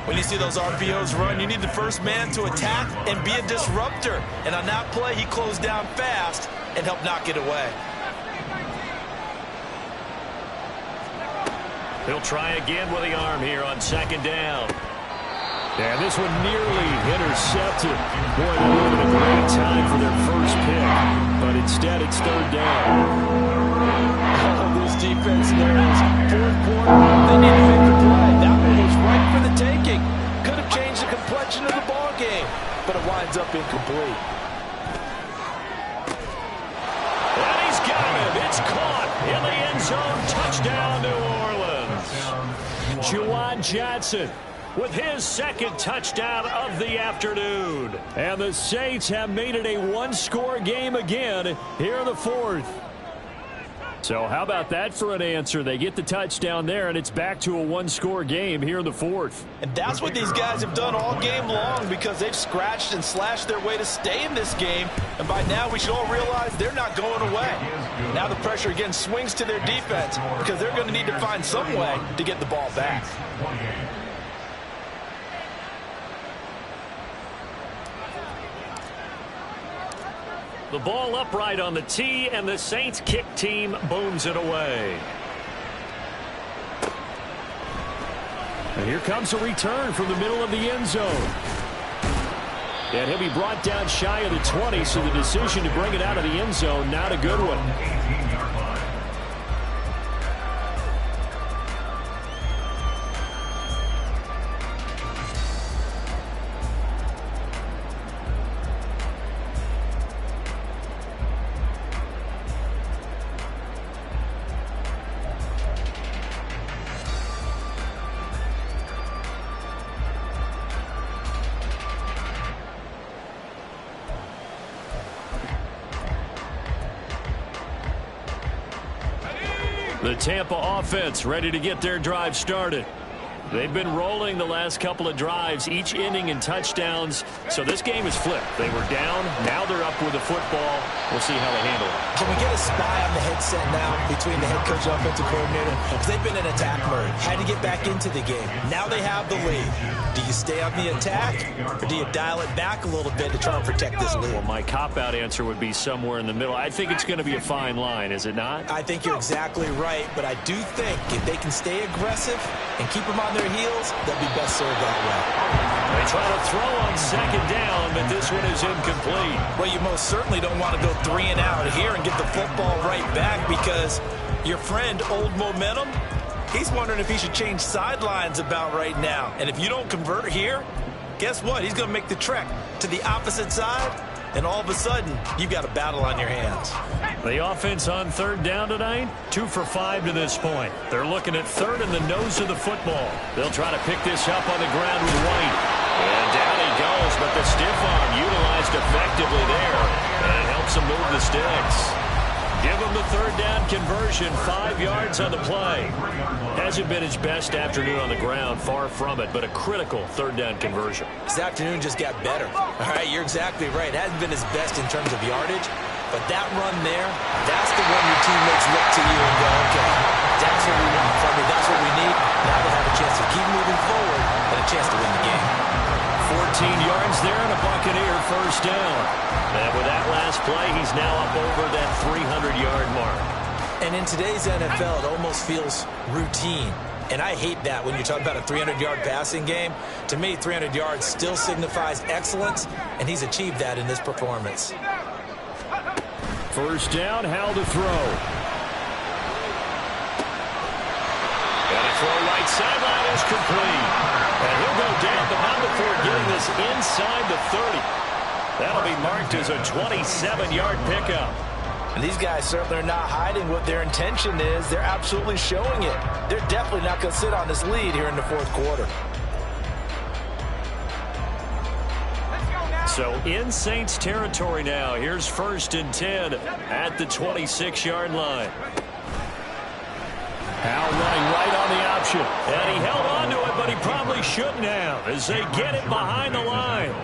When you see those RPOs run, you need the first man to attack and be a disruptor. And on that play, he closed down fast and helped knock it away. He'll try again with the arm here on 2nd down. And this one nearly intercepted. Boy, that would have been a great time for their first pick. But instead, it's 3rd down. Oh, this defense knows 4th quarter, they need to make the play. That one was right ends up incomplete. And he's got him. It's caught in the end zone. Touchdown, New Orleans. Juwan Johnson with his second touchdown of the afternoon. And the Saints have made it a one-score game again here in the fourth. So how about that for an answer? They get the touchdown there, and it's back to a one-score game here in the fourth. And that's what these guys have done all game long, because they've scratched and slashed their way to stay in this game. And by now, we should all realize they're not going away. Now the pressure again swings to their defense, because they're going to need to find some way to get the ball back. The ball upright on the tee, and the Saints kick team booms it away. And here comes a return from the middle of the end zone. And he'll be brought down shy of the 20, so the decision to bring it out of the end zone, not a good one. The Tampa offense ready to get their drive started. They've been rolling the last couple of drives, each inning in touchdowns. So this game is flipped. They were down. Now they're up with the football. We'll see how they handle it. Can we get a spy on the headset now between the head coach and offensive coordinator? Because they've been in attack mode. Had to get back into the game. Now they have the lead. Do you stay on the attack, or do you dial it back a little bit to try and protect this lead? Well, my cop-out answer would be somewhere in the middle. I think it's going to be a fine line, is it not? I think you're exactly right, but I do think if they can stay aggressive and keep them on their heels, they'll be best served that way. They try to throw on second down, but this one is incomplete. Well, you most certainly don't want to go 3 and out here and get the football right back, because your friend, Old Momentum, he's wondering if he should change sidelines about right now. And if you don't convert here, guess what? He's going to make the trek to the opposite side, and all of a sudden, you've got a battle on your hands. The offense on third down tonight, 2 for 5 to this point. They're looking at third in the nose of the football. They'll try to pick this up on the ground with White. And down he goes, but the stiff arm utilized effectively there. And it helps him move the sticks. Give him the third down conversion, 5 yards on the play. Hasn't been his best afternoon on the ground, far from it, but a critical third down conversion. This afternoon just got better. All right, you're exactly right. It hasn't been his best in terms of yardage, but that run there, that's the one your teammates look to you and go, okay, that's what we want from you. That's what we need. Now they have a chance to keep moving forward and a chance to win the game. 14 yards there and a Buccaneer first down. And with that last play, he's now up over that 300-yard mark. And in today's NFL, it almost feels routine. And I hate that when you're talking about a 300-yard passing game. To me, 300 yards still signifies excellence, and he's achieved that in this performance. First down, Howell to throw. And a throw right sideline is complete. And he'll go down, but not before getting this inside the 30. That'll be marked as a 27-yard pickup. And these guys certainly are not hiding what their intention is. They're absolutely showing it. They're definitely not going to sit on this lead here in the fourth quarter. So in Saints territory now. Here's 1st and 10 at the 26-yard line. Howell running right on the option. And he held on to it, but he probably shouldn't have as they get it behind the line.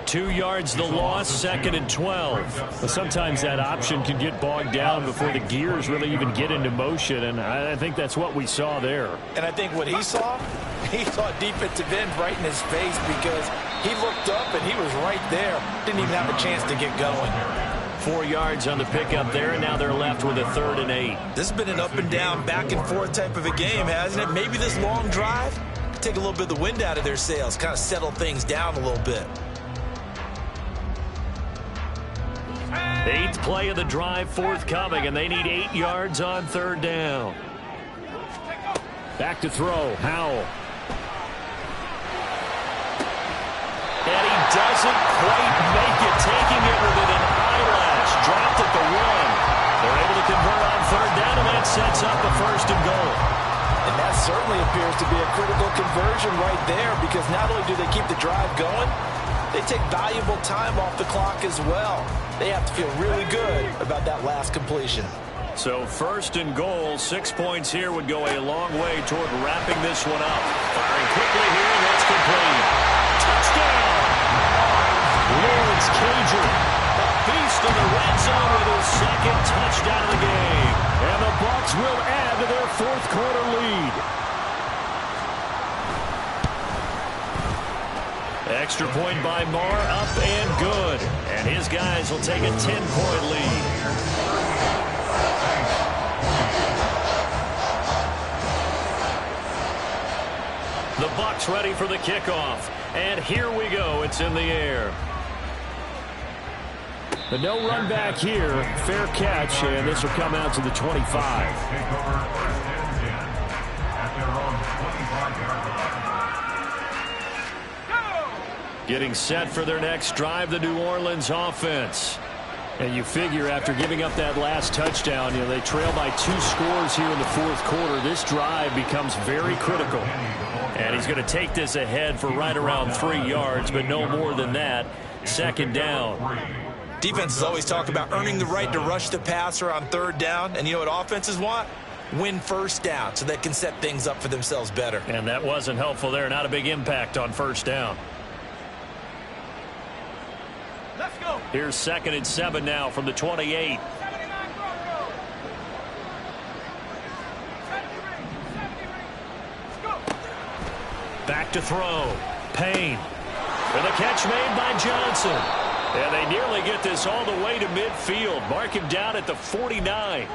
2 yards the loss, 2nd and 12. Well, sometimes that option can get bogged down before the gears really even get into motion, and I think that's what we saw there. And I think what he saw defensive end right in his face, because he looked up and he was right there. Didn't even have a chance to get going. 4 yards on the pickup there, and now they're left with a 3rd and 8. This has been an up and down, back and forth type of a game, hasn't it? Maybe this long drive could take a little bit of the wind out of their sails, kind of settle things down a little bit. 8th play of the drive forthcoming, and they need 8 yards on 3rd down. Back to throw, Howell. And he doesn't quite make taking it within an eyelash. Dropped at the 1. They're able to convert on third down, and that sets up a first and goal. And that certainly appears to be a critical conversion right there, because not only do they keep the drive going, they take valuable time off the clock as well. They have to feel really good about that last completion. So first and goal, 6 points here would go a long way toward wrapping this one up. Firing quickly here, and that's complete. Touchdown! Lawrence Cager, a beast in the red zone with his second touchdown of the game. And the Bucs will add to their fourth quarter lead. Extra point by Marr, up and good. And his guys will take a 10-point lead. The Bucs ready for the kickoff. And here we go. It's in the air. But no run back here. Fair catch, and this will come out to the 25. Getting set for their next drive, the New Orleans offense. And you figure after giving up that last touchdown, they trail by 2 scores here in the fourth quarter. This drive becomes very critical. And he's going to take this ahead for right around 3 yards, but no more than that. Second down. Defenses always talk about earning the right to rush the passer on third down. And you know what offenses want? Win first down so they can set things up for themselves better. And that wasn't helpful there. Not a big impact on first down. Let's go. Here's 2nd and 7 now from the 28. Back to throw. Payne. With a catch made by Johnson. And they nearly get this all the way to midfield. Mark him down at the 49.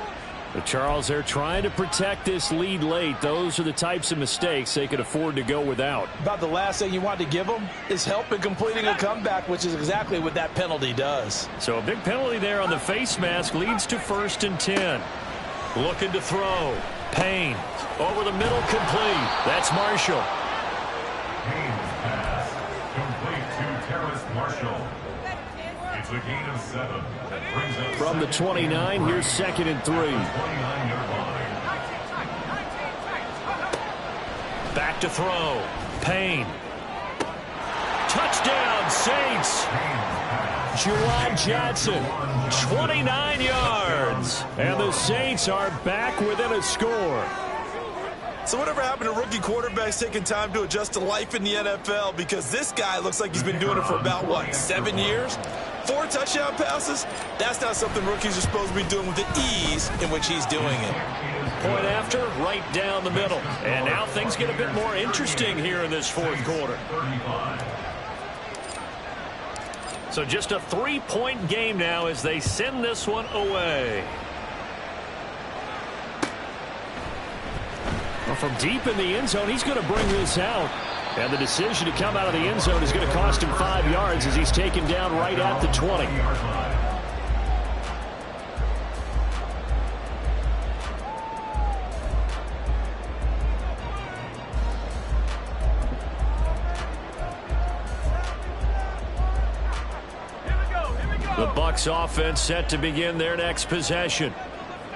But Charles, they're trying to protect this lead late. Those are the types of mistakes they could afford to go without. About the last thing you want to give them is help in completing a comeback, which is exactly what that penalty does. So a big penalty there on the face mask leads to 1st and 10. Looking to throw. Payne. Over the middle, complete. That's Marshall. Payne's pass complete to Terrace Marshall. It's a gain of 7. That brings up From the 29, here's 2nd and 3. 29-yard line. Back to throw. Payne. Touchdown, Saints. Juwan Johnson, 29 yards. And the Saints are back within a score. So whatever happened to rookie quarterbacks taking time to adjust to life in the NFL? Because this guy looks like he's been doing it for about, 7 years? 4 touchdown passes? That's not something rookies are supposed to be doing with the ease in which he's doing it. Point after, right down the middle. And now things get a bit more interesting here in this fourth quarter. So just a 3-point game now as they send this one away. Well, from deep in the end zone, he's going to bring this out. And the decision to come out of the end zone is going to cost him 5 yards as he's taken down right at the 20. The Bucs offense set to begin their next possession.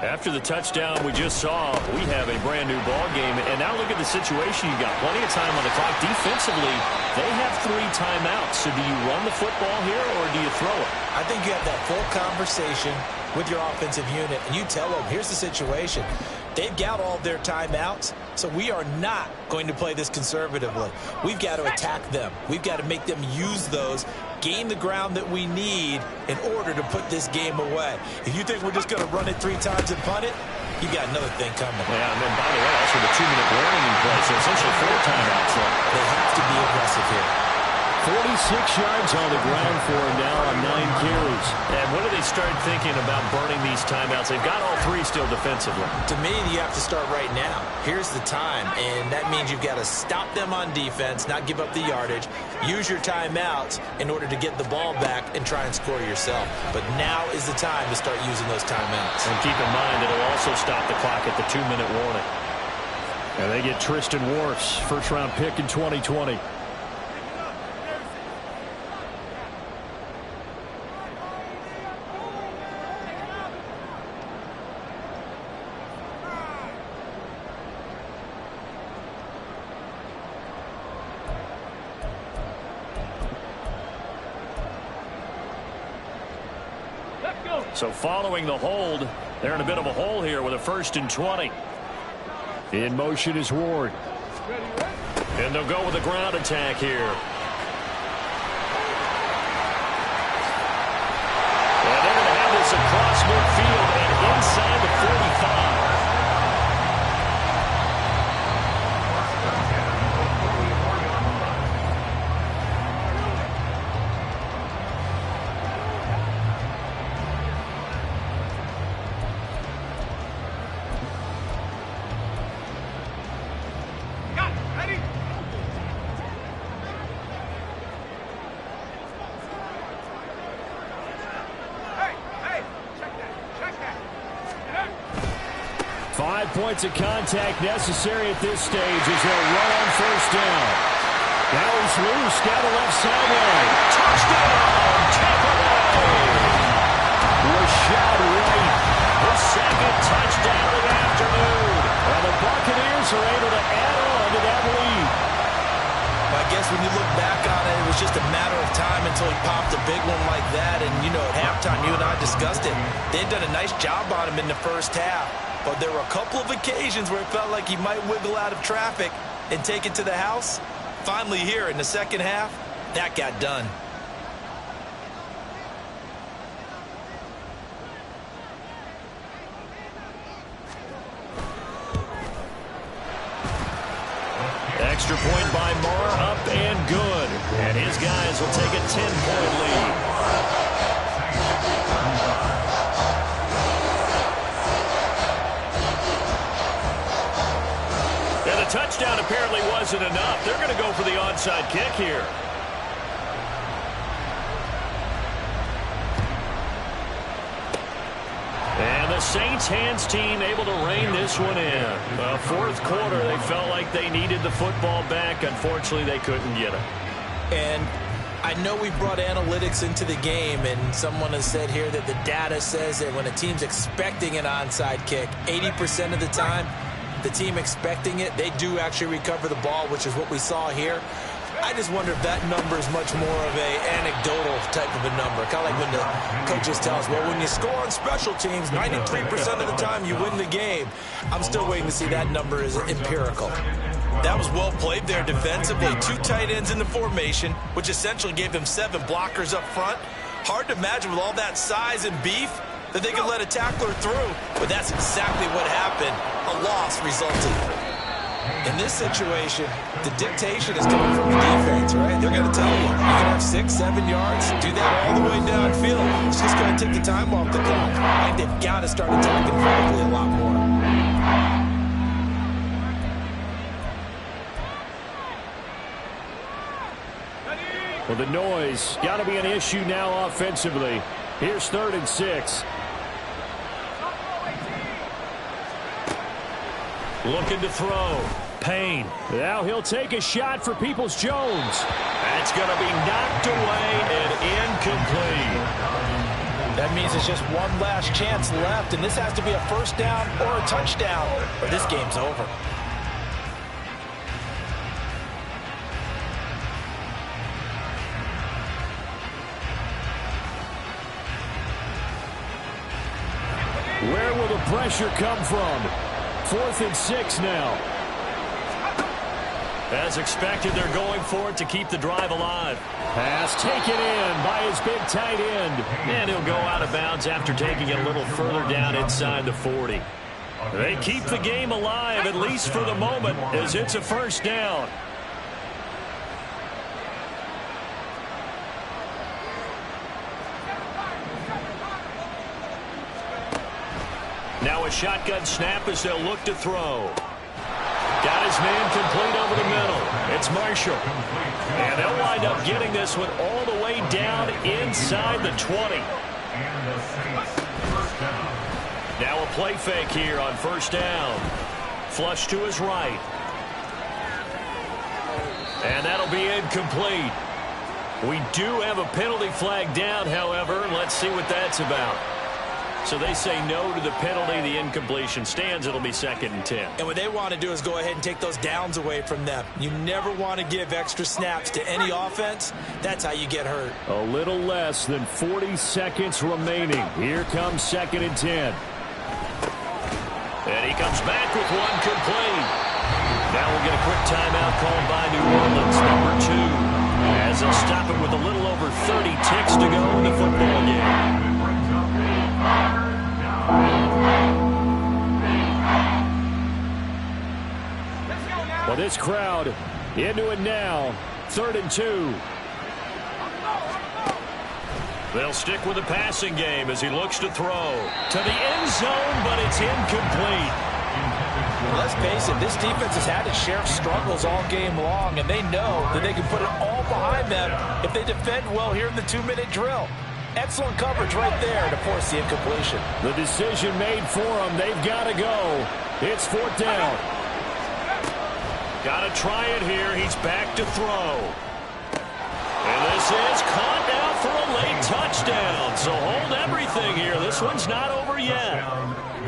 After the touchdown we just saw, we have a brand new ball game. And now look at the situation. You've got plenty of time on the clock. Defensively, they have 3 timeouts. So do you run the football here or do you throw it? I think you have that full conversation with your offensive unit, and you tell them, here's the situation. They've got all their timeouts, so we are not going to play this conservatively. We've got to attack them. We've got to make them use those, gain the ground that we need in order to put this game away. If you think we're just going to run it 3 times and punt it, you got another thing coming. Yeah, and then by the way, also the 2-minute warning in play, so essentially 4 timeouts left. They have to be aggressive here. 46 yards on the ground for him now on 9 carries. And when do they start thinking about burning these timeouts? They've got all 3 still defensively. To me, you have to start right now. Here's the time, and that means you've got to stop them on defense, not give up the yardage, use your timeouts in order to get the ball back and try and score yourself. But now is the time to start using those timeouts. And keep in mind, it'll also stop the clock at the 2-minute warning. And they get Tristan Wirfs, first-round pick in 2020. So following the hold, they're in a bit of a hole here with a 1st and 20. In motion is Ward. And they'll go with a ground attack here. And they're going to have this across midfield and inside the 45. Points of contact necessary at this stage as they'll run on 1st down. Now he's loose down the left sideline. Touchdown! Tampa Bay! Rashad White, his 2nd touchdown of the afternoon. And the Buccaneers are able to add on to that lead. I guess when you look back on it, it was just a matter of time until he popped a big one like that. And, you know, at halftime, you and I discussed it. They had done a nice job on him in the 1st half. But there were a couple of occasions where it felt like he might wiggle out of traffic and take it to the house. Finally here in the 2nd half, that got done. Extra point by Moore, up and good. And his guys will take a 10-point lead. Touchdown apparently wasn't enough. They're going to go for the onside kick here. And the Saints hands team able to rein this one in. The 4th quarter, they felt like they needed the football back. Unfortunately, they couldn't get it. And I know we brought analytics into the game, and someone has said here that the data says that when a team's expecting an onside kick, 80% of the time, the team expecting it, they do actually recover the ball, which is what we saw here. I just wonder if that number is much more of a anecdotal type of a number. Kind of like when the coaches tell us, well, when you score on special teams, 93% of the time you win the game. I'm still waiting to see that number is empirical. That was well played there defensively. 2 tight ends in the formation, which essentially gave them 7 blockers up front. Hard to imagine with all that size and beef that they could let a tackler through, but that's exactly what happened. A loss resulted. In this situation, the dictation is coming from the defense, right? They're going to tell you, you can have 6, 7 yards, do that all the way downfield. It's just going to take the time off the clock. And they've got to start attacking vertically a lot more. Well, the noise got to be an issue now offensively. Here's 3rd and 6. Looking to throw. Payne. Now he'll take a shot for Peoples-Jones. That's going to be knocked away and incomplete. That means it's just one last chance left, and this has to be a 1st down or a touchdown, or this game's over. Where will the pressure come from? 4th and 6 now. As expected, they're going for it to keep the drive alive. Pass taken in by his big tight end. And he'll go out of bounds after taking it a little further down inside the 40. They keep the game alive, at least for the moment, as it's a 1st down. Now a shotgun snap as they'll look to throw. Got his man complete over the middle. It's Marshall. And they'll wind up getting this one all the way down inside the 20. Now a play fake here on 1st down. Flush to his right. And that'll be incomplete. We do have a penalty flag down, however. Let's see what that's about. So they say no to the penalty. The incompletion stands. It'll be 2nd and 10. And what they want to do is go ahead and take those downs away from them. You never want to give extra snaps to any offense. That's how you get hurt. A little less than 40 seconds remaining. Here comes 2nd and 10. And he comes back with one complete. Now we'll get a quick timeout called by New Orleans, number 2. As they'll stop it with a little over 30 ticks to go in the football game. Well, this crowd into it now. 3rd and 2. They'll stick with the passing game as he looks to throw to the end zone, but it's incomplete. Let's face it, this defense has had its share of struggles all game long, and they know that they can put it all behind them if they defend well here in the 2-minute drill. Excellent coverage right there to force the incompletion. The decision made for them. They've got to go. It's 4th down. Got to try it here. He's back to throw. And this is caught now for a late touchdown. So hold everything here. This one's not over yet.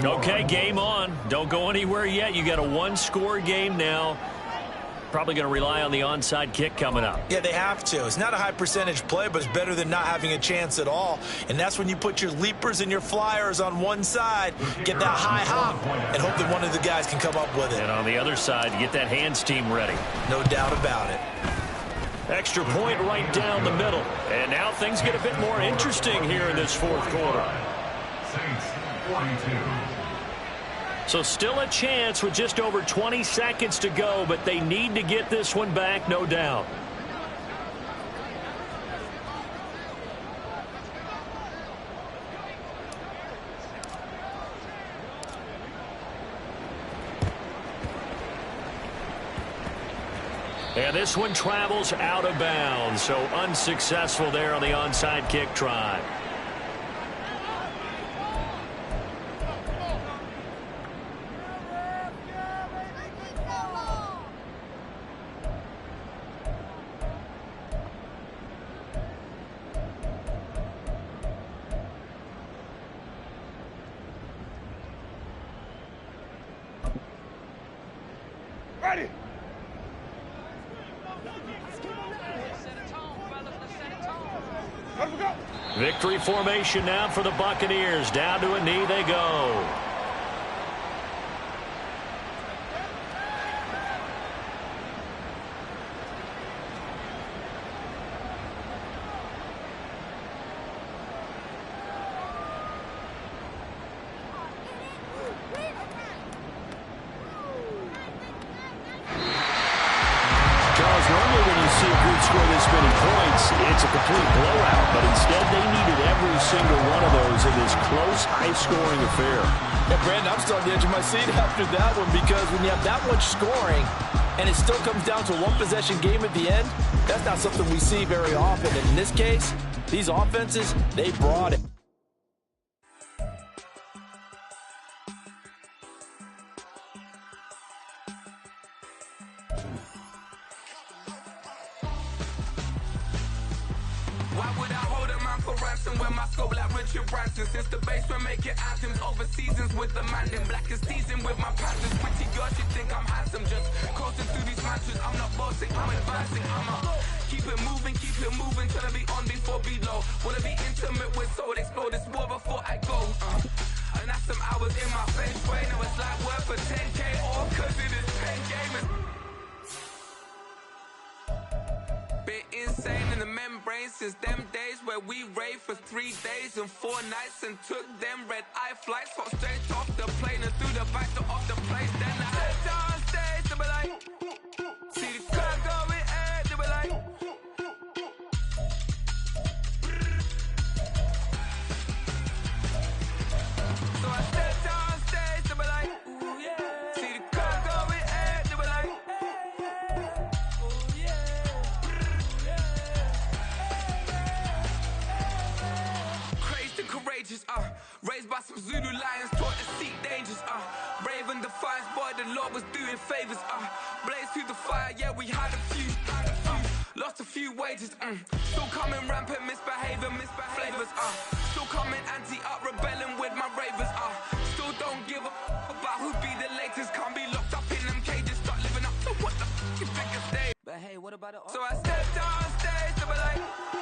Okay, game on. Don't go anywhere yet. You got a 1-score game now. Probably going to rely on the onside kick coming up. Yeah, they have to. It's not a high percentage play, but it's better than not having a chance at all. And that's when you put your leapers and your flyers on one side, get that high hop, and hope that one of the guys can come up with it. And on the other side, get that hands team ready. No doubt about it. Extra point right down the middle. And now things get a bit more interesting here in this 4th quarter. Saints 42. So still a chance with just over 20 seconds to go, but they need to get this one back, no doubt. And this one travels out of bounds, so unsuccessful there on the onside kick try. Victory formation now for the Buccaneers. Down to a knee they go. It's a complete blowout, but instead they needed every single one of those in this close, high-scoring affair. Yeah, Brandon, I'm still on the edge of my seat after that one because when you have that much scoring and it still comes down to a one-possession game at the end, that's not something we see very often. And in this case, these offenses, they brought it. Since the basement make it items over seasons with the man in black is season with my passions. Pretty girls, you think I'm handsome, just coasting through these matches. I'm not bossing, I'm advancing. Keep it moving, trying to be on before below. Wanna be intimate with soul, explore this war before I go. And that's some hours in my face way. Now it's like work for 10K or cause it is 10 gamers. Bit insane in the membrane since them days where we raved for 3 days and 4 nights and took them red eye flights, hot straight off the plane and through the back door of the place. Then I head down stage to be like, see the crowd going air to be like. So I step down stage to be like, ooh yeah. See the crowd going air to be like, ooh yeah. Crazed and courageous, raised by some Zulu lions, taught to seek dangers, brave and defiant, boy, the Lord was doing favors, blaze through the fire, yeah, we had a few, lost lost a few wages. Still coming rampant, misbehavors. Still coming anti-up, rebelling with my ravers. Still don't give a about who be the latest. Can't be locked up in them cages. Start living up to what the f*** you think I stay. But hey, what about it? So I stepped on stage to be like.